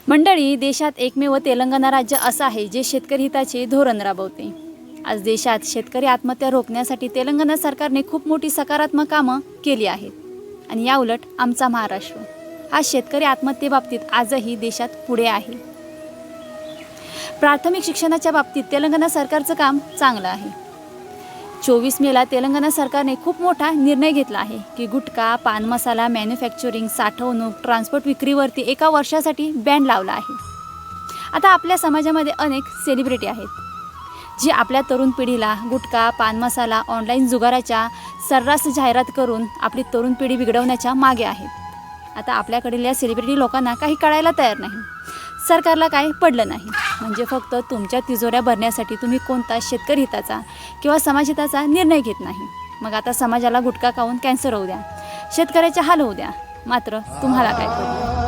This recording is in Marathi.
मंडळी, देशात एकमेव तेलंगणा राज्य असं आहे जे शेतकरी हिताचे धोरण राबवते। आज देशात शेतकरी आत्महत्या रोखण्यासाठी तेलंगणा सरकारने खूप मोठी सकारात्मक कामं केली आहेत आणि याउलट आमचा महाराष्ट्र हा शेतकरी आत्महत्येबाबतीत आजही देशात पुढे आहे। प्राथमिक शिक्षणाच्या बाबतीत तेलंगणा सरकारचं काम चांगलं आहे। 24 मेला तेलंगणा सरकारने खूप मोठा निर्णय घेतला आहे की गुटखा, पान मसाला मॅन्युफॅक्चरिंग, साठवणूक, ट्रान्सपोर्ट विक्रीवरती 1 वर्षासाठी बॅन लावला आहे। आता आपल्या समाजामध्ये अनेक सेलिब्रिटी आहेत जी आपल्या तरुण पिढीला गुटखा, पान मसाला, ऑनलाईन जुगाराच्या सर्रास जाहिरात करून आपली तरुण पिढी बिघडवण्याच्या मागे आहेत। आता आपल्याकडील या सेलिब्रिटी लोकांना काही कळायला तयार नाही, सरकारला काही पडलं नाही, म्हणजे फक्त तुमच्या तिजोऱ्या भरण्यासाठी तुम्ही कोणता शेतकरी हिताचा किंवा समाजहिताचा निर्णय घेत नाही। मग आता समाजाला गुटखा खाऊन कॅन्सर होऊ द्या, शेतकऱ्याचे हाल होऊ द्या, मात्र तुम्हाला काय करू?